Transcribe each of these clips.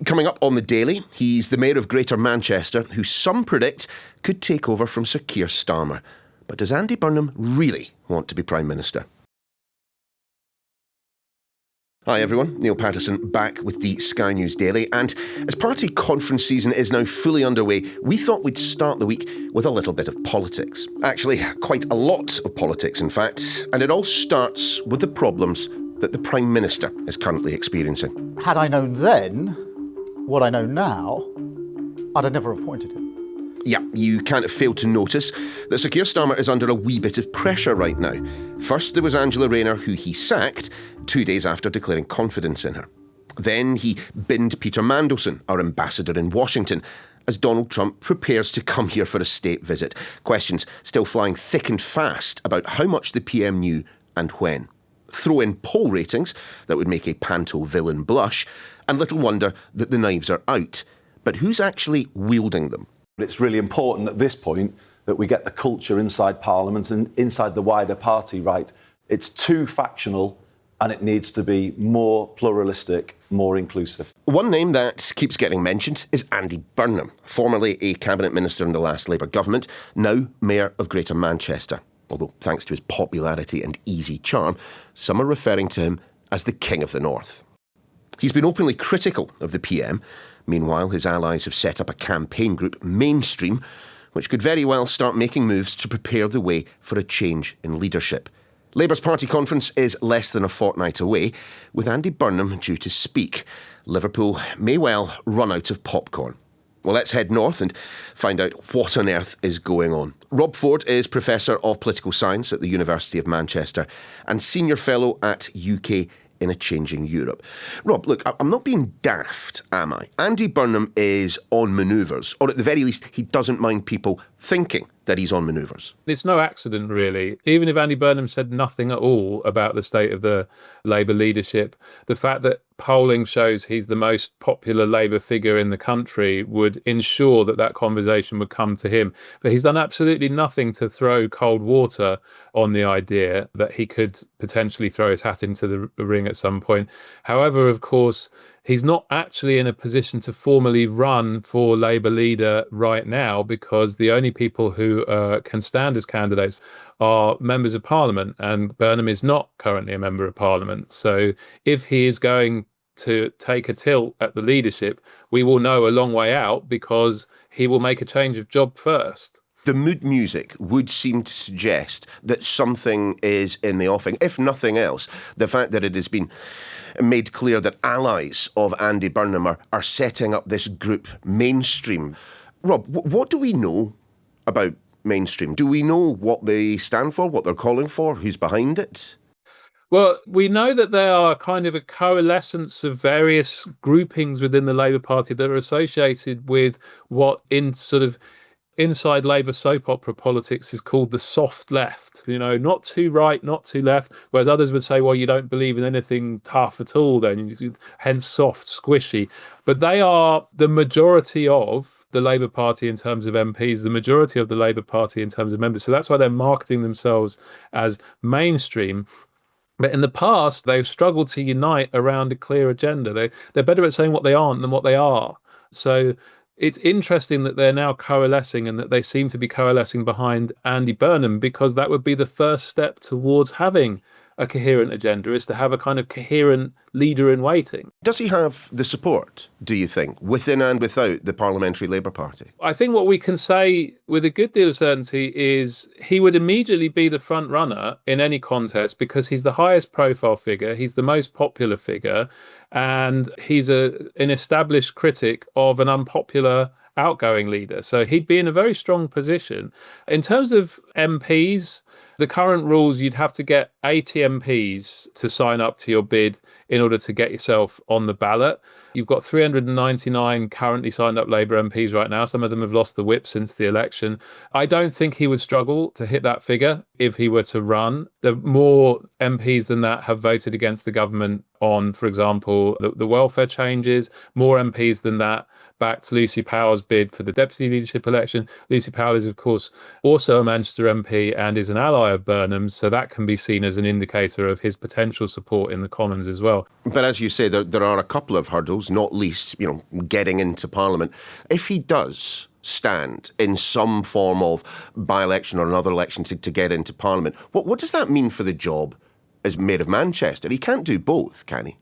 Coming up on the Daily, he's the Mayor of Greater Manchester, who some predict could take over from Sir Keir Starmer. But does Andy Burnham really want to be Prime Minister? Hi everyone, Neil Patterson back with the Sky News Daily, and as party conference season is now fully underway, we thought we'd start the week with a little bit of politics. Actually, quite a lot of politics in fact, and it all starts with the problems that the Prime Minister is currently experiencing. Had I known then what I know now, I'd have never appointed him. Yeah, you can't have failed to notice that Sir Keir Starmer is under a wee bit of pressure right now. First, there was Angela Rayner, who he sacked 2 days after declaring confidence in her. Then he binned Peter Mandelson, our ambassador in Washington, as Donald Trump prepares to come here for a state visit. Questions still flying thick and fast about how much the PM knew and when. Throw in poll ratings that would make a panto villain blush, and little wonder that the knives are out. But who's actually wielding them? It's really important at this point that we get the culture inside Parliament and inside the wider party right. It's too factional and it needs to be more pluralistic, more inclusive. One name that keeps getting mentioned is Andy Burnham, formerly a Cabinet Minister in the last Labour government, now Mayor of Greater Manchester. Although, thanks to his popularity and easy charm, some are referring to him as the King of the North. He's been openly critical of the PM. Meanwhile, his allies have set up a campaign group, Mainstream, which could very well start making moves to prepare the way for a change in leadership. Labour's party conference is less than a fortnight away, with Andy Burnham due to speak. Liverpool may well run out of popcorn. Well, let's head north and find out what on earth is going on. Rob Ford is Professor of Political Science at the University of Manchester and Senior Fellow at UK in a Changing Europe. Rob, look, I'm not being daft, am I? Andy Burnham is on manoeuvres, or at the very least, he doesn't mind people thinking that he's on manoeuvres. It's no accident, really. Even if Andy Burnham said nothing at all about the state of the Labour leadership, the fact that polling shows he's the most popular Labour figure in the country would ensure that that conversation would come to him. But he's done absolutely nothing to throw cold water on the idea that he could potentially throw his hat into the ring at some point. However, of course, he's not actually in a position to formally run for Labour leader right now, because the only people who can stand as candidates are members of Parliament, and Burnham is not currently a member of Parliament. So if he is going to take a tilt at the leadership, we will know a long way out, because he will make a change of job first. The mood music would seem to suggest that something is in the offing. If nothing else, the fact that it has been made clear that allies of Andy Burnham are setting up this group, Mainstream. Rob, what do we know about Mainstream? Do we know what they stand for, what they're calling for, who's behind it? Well, we know that they are kind of a coalescence of various groupings within the Labour Party that are associated with what inside Labour soap opera politics is called the soft left. You know, not too right, not too left, whereas others would say, well, you don't believe in anything tough at all then, hence soft, squishy. But they are the majority of the Labour Party in terms of MPs, the majority of the Labour Party in terms of members. So that's why they're marketing themselves as Mainstream. But in the past, they've struggled to unite around a clear agenda. They're better at saying what they aren't than what they are. So it's interesting that they're now coalescing, and that they seem to be coalescing behind Andy Burnham, because that would be the first step towards having a coherent agenda, is to have a kind of coherent leader in waiting. Does he have the support, do you think, within and without the Parliamentary Labour Party? I think what we can say with a good deal of certainty is he would immediately be the front runner in any contest, because he's the highest profile figure, he's the most popular figure, and he's an established critic of an unpopular outgoing leader. So he'd be in a very strong position. In terms of MPs, the current rules, you'd have to get 80 MPs to sign up to your bid in order to get yourself on the ballot. You've got 399 currently signed up Labour MPs right now. Some of them have lost the whip since the election. I don't think he would struggle to hit that figure if he were to run. The more MPs than that have voted against the government on, for example, the welfare changes. More MPs than that backed Lucy Powell's bid for the deputy leadership election. Lucy Powell is, of course, also a Manchester MP and is an ally ally of Burnham, so that can be seen as an indicator of his potential support in the Commons as well. But as you say, there are a couple of hurdles, not least, getting into Parliament. If he does stand in some form of by-election or another election to get into Parliament, what does that mean for the job as Mayor of Manchester? He can't do both, can he?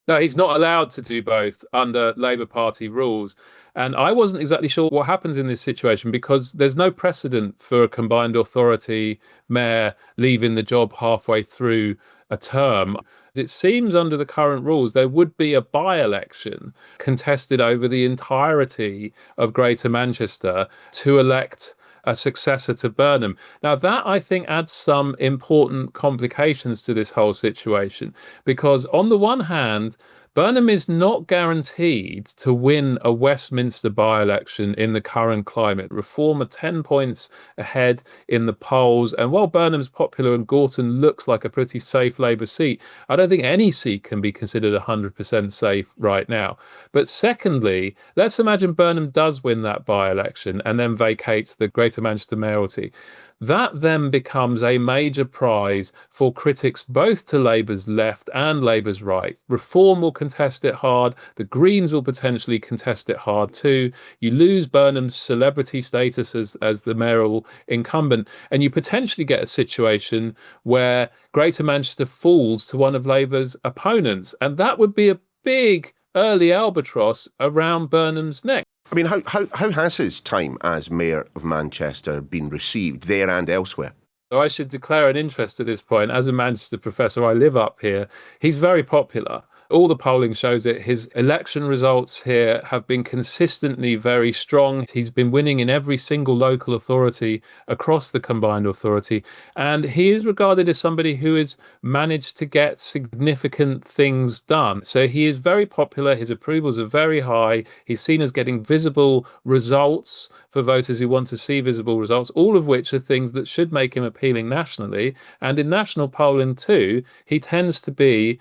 No, he's not allowed to do both under Labour Party rules. And I wasn't exactly sure what happens in this situation because there's no precedent for a combined authority mayor leaving the job halfway through a term. It seems under the current rules there would be a by-election contested over the entirety of Greater Manchester to elect a successor to Burnham. Now, that I think adds some important complications to this whole situation, because on the one hand, Burnham is not guaranteed to win a Westminster by-election in the current climate. Reform are 10 points ahead in the polls. And while Burnham's popular and Gorton looks like a pretty safe Labour seat, I don't think any seat can be considered 100% safe right now. But secondly, let's imagine Burnham does win that by-election and then vacates the Greater Manchester mayoralty. That then becomes a major prize for critics both to Labour's left and Labour's right. Reform will contest it hard. The Greens will potentially contest it hard too. You lose Burnham's celebrity status as the mayoral incumbent, and you potentially get a situation where Greater Manchester falls to one of Labour's opponents. And that would be a big early albatross around Burnham's neck. I mean, how has his time as Mayor of Manchester been received there and elsewhere? So I should declare an interest at this point. As a Manchester professor, I live up here. He's very popular. All the polling shows it. His election results here have been consistently very strong. He's been winning in every single local authority across the combined authority. And he is regarded as somebody who has managed to get significant things done. So he is very popular. His approvals are very high. He's seen as getting visible results for voters who want to see visible results, all of which are things that should make him appealing nationally. And in national polling too, he tends to be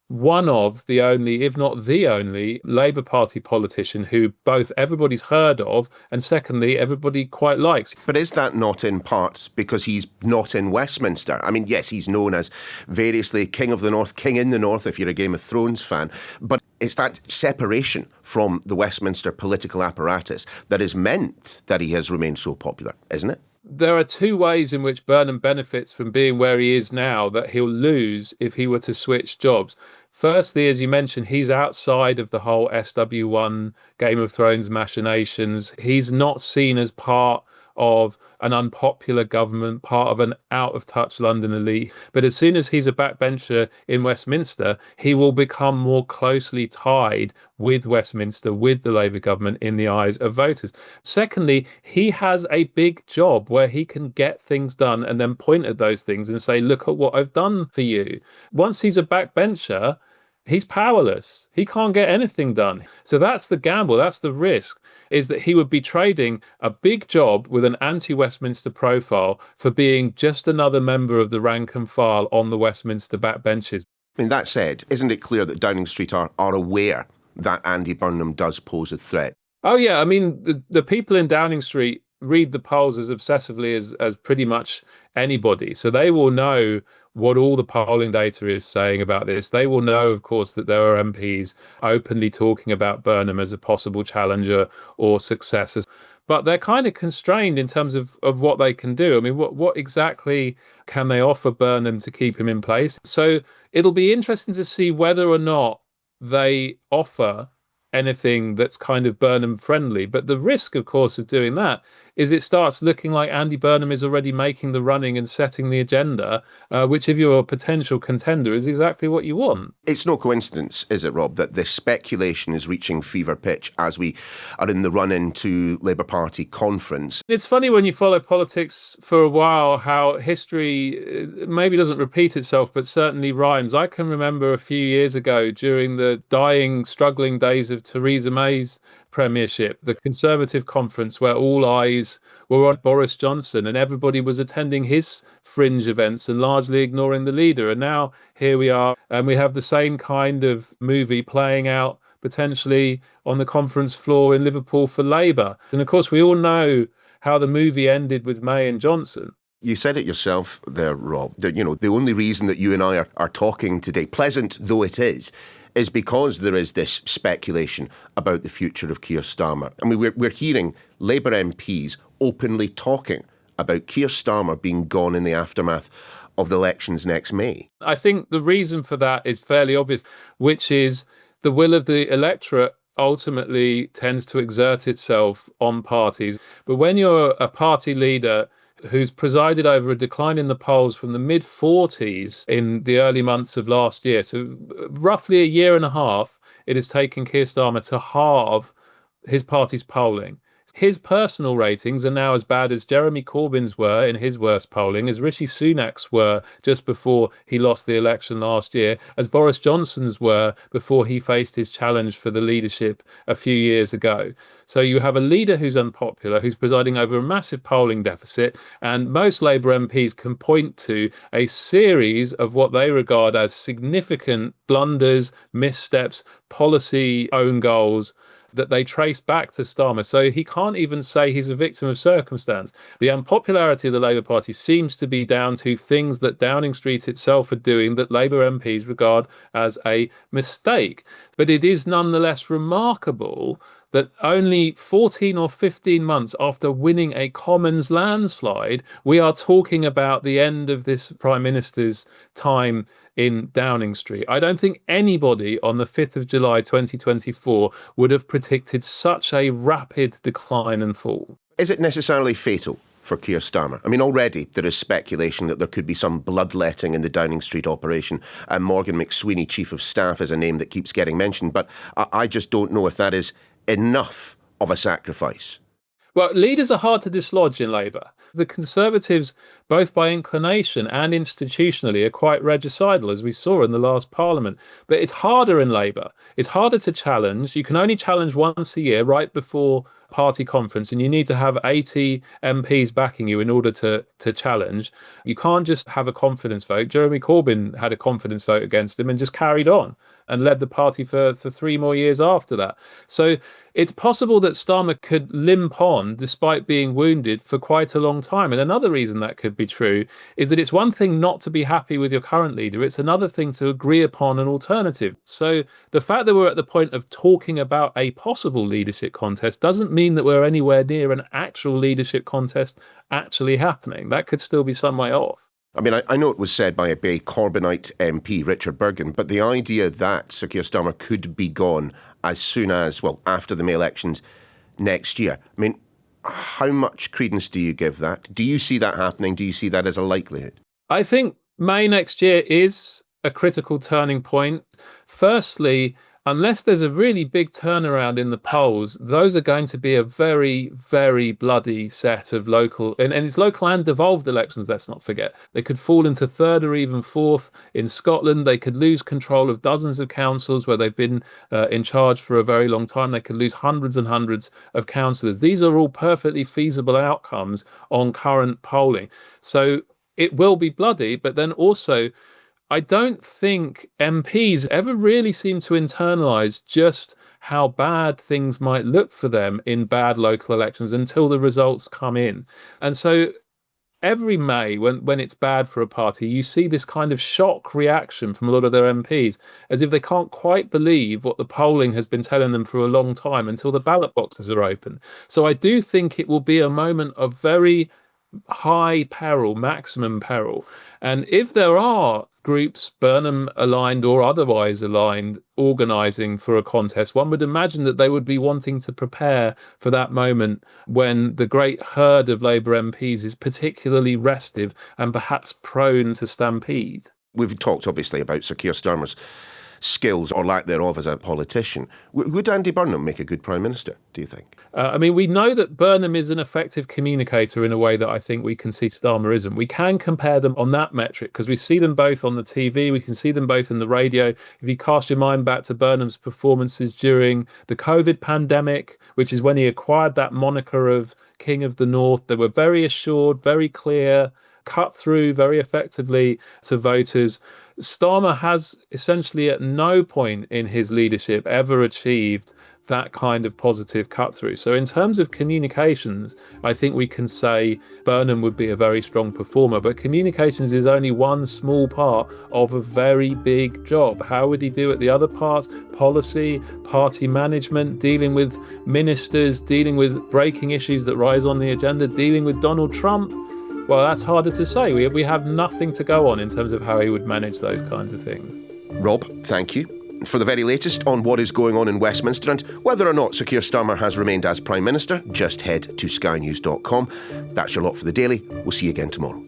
one of the only, if not the only, Labour Party politician who both everybody's heard of and secondly, everybody quite likes. But is that not in part because he's not in Westminster? I mean, yes, he's known as variously King of the North, King in the North, if you're a Game of Thrones fan, but it's that separation from the Westminster political apparatus that has meant that he has remained so popular, isn't it? There are two ways in which Burnham benefits from being where he is now that he'll lose if he were to switch jobs. Firstly, as you mentioned, he's outside of the whole SW1 Game of Thrones machinations. He's not seen as part of an unpopular government, part of an out-of-touch London elite. But as soon as he's a backbencher in Westminster, he will become more closely tied with Westminster, with the Labour government in the eyes of voters. Secondly, he has a big job where he can get things done and then point at those things and say, look at what I've done for you. Once he's a backbencher, he's powerless. He can't get anything done. So that's the gamble. That's the risk, is that he would be trading a big job with an anti-Westminster profile for being just another member of the rank and file on the Westminster backbenches. I mean, that said, isn't it clear that Downing Street are aware that Andy Burnham does pose a threat? Oh, yeah. I mean, the people in Downing Street read the polls as obsessively as pretty much anybody. So they will know what all the polling data is saying about this. They will know, of course, that there are MPs openly talking about Burnham as a possible challenger or successor. But they're kind of constrained in terms of what they can do. I mean, what exactly can they offer Burnham to keep him in place? So it'll be interesting to see whether or not they offer anything that's kind of Burnham friendly. But the risk, of course, of doing that is it starts looking like Andy Burnham is already making the running and setting the agenda, which if you're a potential contender is exactly what you want. It's no coincidence, is it, Rob, that this speculation is reaching fever pitch as we are in the run-in to Labour Party conference. It's funny when you follow politics for a while how history maybe doesn't repeat itself, but certainly rhymes. I can remember a few years ago during the dying, struggling days of Theresa May's premiership, the Conservative conference where all eyes were on Boris Johnson and everybody was attending his fringe events and largely ignoring the leader. And now here we are and we have the same kind of movie playing out potentially on the conference floor in Liverpool for Labour. And of course, we all know how the movie ended with May and Johnson. You said it yourself there, Rob, that, the only reason that you and I are talking today, pleasant though it is because there is this speculation about the future of Keir Starmer. I mean, we're hearing Labour MPs openly talking about Keir Starmer being gone in the aftermath of the elections next May. I think the reason for that is fairly obvious, which is the will of the electorate ultimately tends to exert itself on parties. But when you're a party leader who's presided over a decline in the polls from the mid-40s in the early months of last year, so roughly a year and a half, it has taken Keir Starmer to halve his party's polling. His personal ratings are now as bad as Jeremy Corbyn's were in his worst polling, as Rishi Sunak's were just before he lost the election last year, as Boris Johnson's were before he faced his challenge for the leadership a few years ago. So you have a leader who's unpopular, who's presiding over a massive polling deficit, and most Labour MPs can point to a series of what they regard as significant blunders, missteps, policy own goals that they trace back to Starmer. So he can't even say he's a victim of circumstance. The unpopularity of the Labour Party seems to be down to things that Downing Street itself are doing that Labour MPs regard as a mistake. But it is nonetheless remarkable that only 14 or 15 months after winning a Commons landslide, we are talking about the end of this Prime Minister's time in Downing Street. I don't think anybody on the 5th of July 2024 would have predicted such a rapid decline and fall. Is it necessarily fatal for Keir Starmer? I mean, already there is speculation that there could be some bloodletting in the Downing Street operation, and Morgan McSweeney, Chief of Staff, is a name that keeps getting mentioned, but I just don't know if that is enough of a sacrifice. Well, leaders are hard to dislodge in Labour. The Conservatives, both by inclination and institutionally, are quite regicidal, as we saw in the last Parliament. But it's harder in Labour. It's harder to challenge. You can only challenge once a year, right before party conference, and you need to have 80 MPs backing you in order to challenge. You can't just have a confidence vote. Jeremy Corbyn had a confidence vote against him and just carried on and led the party for 3 more years after that. So it's possible that Starmer could limp on despite being wounded for quite a long time. And another reason that could be true is that it's one thing not to be happy with your current leader. It's another thing to agree upon an alternative. So the fact that we're at the point of talking about a possible leadership contest doesn't mean that we're anywhere near an actual leadership contest actually happening. That could still be some way off. I mean, I know it was said by a Corbynite MP, Richard Bergen, but the idea that Sir Keir Starmer could be gone as soon as, well, after the May elections next year, I mean, how much credence do you give that? Do you see that happening? Do you see that as a likelihood? I think May next year is a critical turning point. Firstly, unless there's a really big turnaround in the polls, those are going to be a very, very bloody set of local, and it's local and devolved elections, let's not forget. They could fall into third or even fourth in Scotland. They could lose control of dozens of councils where they've been in charge for a very long time. They could lose hundreds and hundreds of councillors. These are all perfectly feasible outcomes on current polling. So it will be bloody, but then also, I don't think MPs ever really seem to internalise just how bad things might look for them in bad local elections until the results come in. And so every May, when it's bad for a party, you see this kind of shock reaction from a lot of their MPs, as if they can't quite believe what the polling has been telling them for a long time until the ballot boxes are open. So I do think it will be a moment of very high peril, maximum peril. And if there are groups, Burnham aligned or otherwise aligned, organising for a contest, one would imagine that they would be wanting to prepare for that moment when the great herd of Labour MPs is particularly restive and perhaps prone to stampede. We've talked obviously about Sir Keir Starmer's skills or lack thereof as a politician. Would Andy Burnham make a good Prime Minister, do you think? I mean, we know that Burnham is an effective communicator in a way that I think we can see Starmer isn't. We can compare them on that metric because we see them both on the TV, we can see them both in the radio. If you cast your mind back to Burnham's performances during the COVID pandemic, which is when he acquired that moniker of King of the North, they were very assured, very clear, cut through very effectively to voters. Starmer has essentially at no point in his leadership ever achieved that kind of positive cut through. So in terms of communications, I think we can say Burnham would be a very strong performer, but communications is only one small part of a very big job. How would he do at the other parts? Policy, party management, dealing with ministers, dealing with breaking issues that rise on the agenda, dealing with Donald Trump? Well, that's harder to say. We have nothing to go on in terms of how he would manage those kinds of things. Rob, thank you. For the very latest on what is going on in Westminster and whether or not Sir Keir Starmer has remained as Prime Minister, just head to skynews.com. That's your lot for the Daily. We'll see you again tomorrow.